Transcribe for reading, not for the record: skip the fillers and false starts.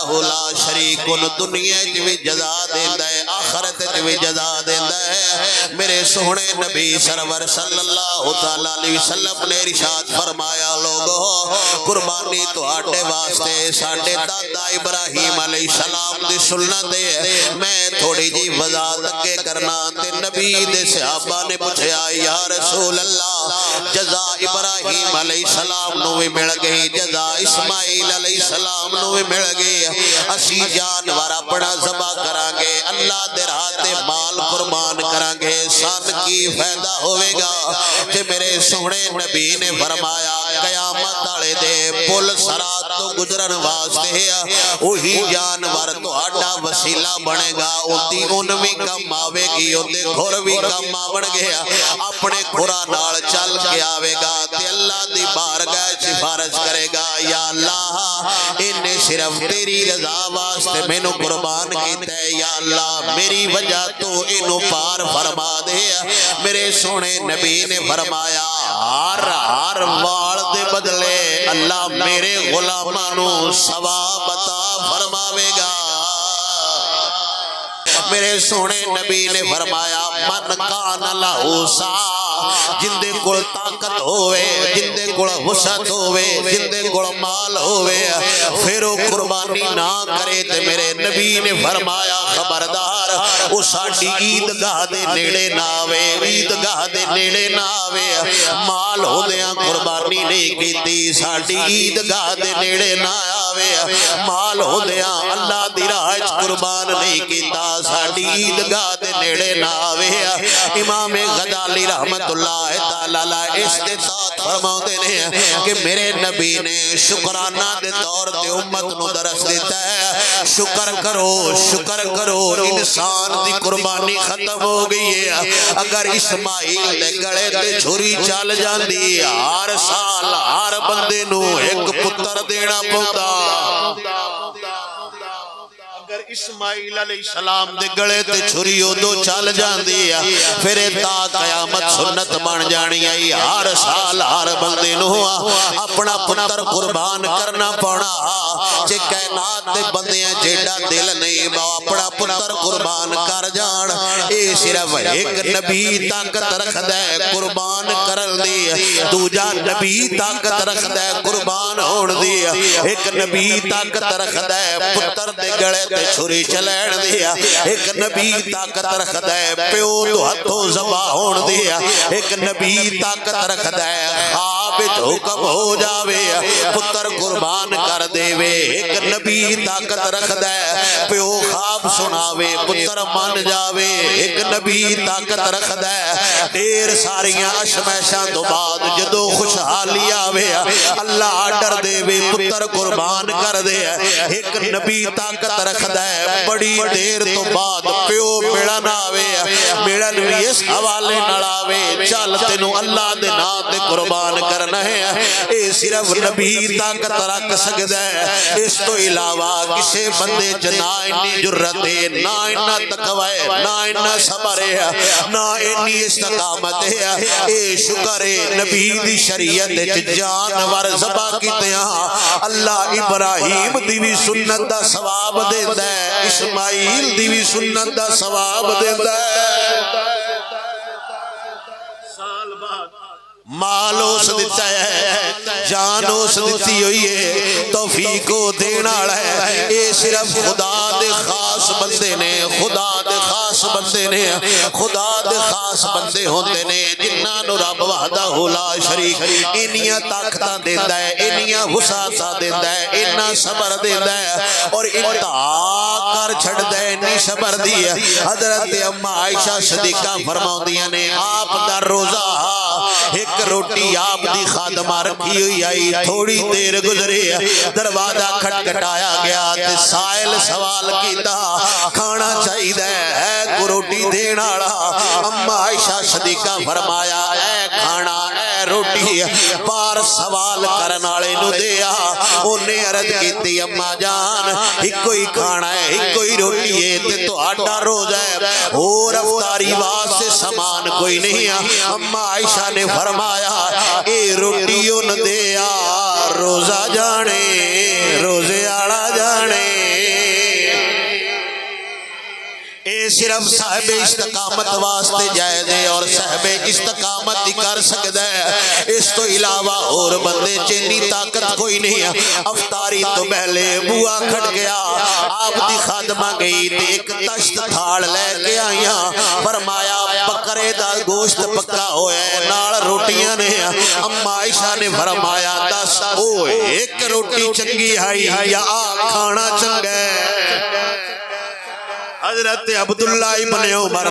वहदहु ला शरीक दुनिया च भी जजा देंदा है आखिरत च भी जजा देंदा है। मेरे सोहने नबी सरवर सल्लल्लाहु तआला अलैहि वसल्लम ने इरशाद फरमाया लोगो कुर्बानी तुहाडे वास्ते साडे दादा इब्राहिम अलैहिस्सलाम दी सुन्नत है। मैं थोड़ी जी वजाहत अगे करना ते नबी दे सहाबा ने पूछया या रसूल अल्लाह जजा इब्राहिम अलैहिस्सलाम नु भी मिल गई जजा इस्माइल अलैहिस्सलाम नु भी मिल गई असी जानवर अपना ज़बा करांगे अल्लाह दे राह ते माल कुर्बान करांगे सन की फायदा होवेगा। ते मेरे सोहने नबी ने फरमाया कयामत वाले दे पुल सरात तो गुजरन वास्ते ओही जानवर तुहाडा वसीला बनेगा ओदी उन भी कम आवेगी ओदे खुर भी कम आवणगे अपने खुरा नाल चल के आवेगा ते अल्लाह दी बारगाह सिफारिश करेगा या अल्लाह इन्हें सिर्फ तेरी रजा वास्ते मैनू कुर्बान कीता है या अल्लाह मेरी वजह तो इनू पार फरमा दे। मेरे सोने नबी ने फरमाया हर हर वाल दे बदले अल्लाह मेरे गुलामां नू सवाब अता फरमावेगा। मेरे सोने नबी ने फरमाया मन कान लहू सा जिंदे कोल ताकत होवे जिंदे कोल वसत होवे जिंदे कोल माल होवे फिर वो कुर्बानी ना करे ते मेरे नबी ने फरमाया खबरदार वो साडी ईदगाह दे नेड़े ना आवे ईदगाह दे नेड़े ना आवे माल होंदियां कुर्बानी नहीं कीती साडी ईदगाह दे नेड़े ना आवे माल होंदियां अल्लाह दी राह च कुर्बान नहीं कीता साडी ईदगाह दे नेड़े ना आवे। इमाम गजाली रहमतुल्लाह तआला अलैह इस्तिताद फरमाते ने कि मेरे नबी ने शुकराना दे तौर ते उम्मत नु दरस दिता है शुक्र करो इंसान दी कुर्बानी खत्म हो गई है। अगर इस्माइल दे गले ते छुरी चल जांदी हर साल हर बंदे नु एक पुत्र देना पौंदा अगर इस्माइल अलैहिस्सलाम दे गले ते छुरी उदो चल जांदी है फिर ता कयामत सुन्नत बन जानी है हर साल हर बंदे नु अपना पुत्र कुर्बान करना पौना जे कायनात दे बंदियां जेड़ा दिल नहीं अपना पुत्र कुर्बान कर जान ए सिर्फ एक नबी ताकत रखदा है कुर्बान करन दी दूजा नबी ताकत रखदा है कुर्बान होण दी एक नबी ताकत रखदा है पुत्र दे गले छुरी चलैण दिया एक नबी ताकत रखदा है प्यो तो हथों ज़बा होण दिया एक नबी ताकत रखदा है खाबित हुक्म हो जावे पुत्र कुर्बान कर देवे एक नबी ताकत रखदा है प्यो खाब सुनावे पुत्र मन जावे एक नबी ताकत रखदा है ढेर सारियां अशमैशां तो बाद जदों खुशहाली आवे अल्लाह आर्डर देवे पुत्र कुर्बान कर दे एक नबी ताकत रखदा है बड़ी देर तो बाद प्यो मिलन आवे मिलन भी इस हवाले नाल आवे चल तेनू अल्लाह दे नाम ते कुर्बान करना है ए सिर्फ नबी ताकत रख सकदा है इस तो इलावा किसी बंदे च ना इन्नी जुर्रत है ना इन्ना तकवा है ना इन्ना सबर है ना इन्नी इस्तकामत है ए शुक्र है नबी दी शरीयत च जानवर ज़बा कीते अल्लाह इब्राहिम दी भी सुन्नत दा सवाब देंदा है इस्माइल दी भी सुन्नत दा सवाब देंदा है साल बाद माल उस दिता है जान उस दिती हुई है तौफीक देने वाला है ये सिर्फ खुदा दे खास बंदे ने खुदा दे खास बंदे ने खुदा दे खास बंदे होंदे ने जिन्हां नूं रब वहदहु ला शरीक इन्नियां ताकतां देंदा है इन्नियां वसातां देंदा है इन्ना सबर देंदा है और इंतहा कर छड़दा है इन्नी सबर दी है। हजरत अम्मा आयशा सदीका फरमाउंदियां ने आप दा रोजा एक रोटी आप दी खादमा रखी हुई आई थोड़ी देर गुजरी दरवाजा खटखटाया गया ते साइल सवाल कीता खाना चाहिए है को रोटी देने वाला अम्मा आयशा सदीका फरमाया ऐ खाना ऐ रोटी बार सवाल करने वाले नु दिया उन्हें अर्ज की अम्मा जान इको ही खाना है इको ही रोटी है ते तुहाडा रोजा है और अफतारी वास्ते समान कोई नहीं है। अम्मा आयशा ने फरमाया ए रोटी उन दिया रोजा जाने रोजे आला जाने सिर्फ साहिब इस्तकामत वास्ते जायज़ है और साहिब इस्तकामत ही कर सकता है। इस तो इलावा और बंदे च इन्नी ताकत कोई नहीं है। अफतारी तो पहले बुआ खट गया, आप दी खादमा गई ते एक तश्त थाल लेके आईया। फरमाया बकरे दा गोश्त पक्का होया है, नाल रोटियां ने। अम्मा आयशा ने फरमाया दस ओ एक रोटी चंगी आई या आ खाना चंगा है। हजरत अब्दुल्ला इब्ने उमर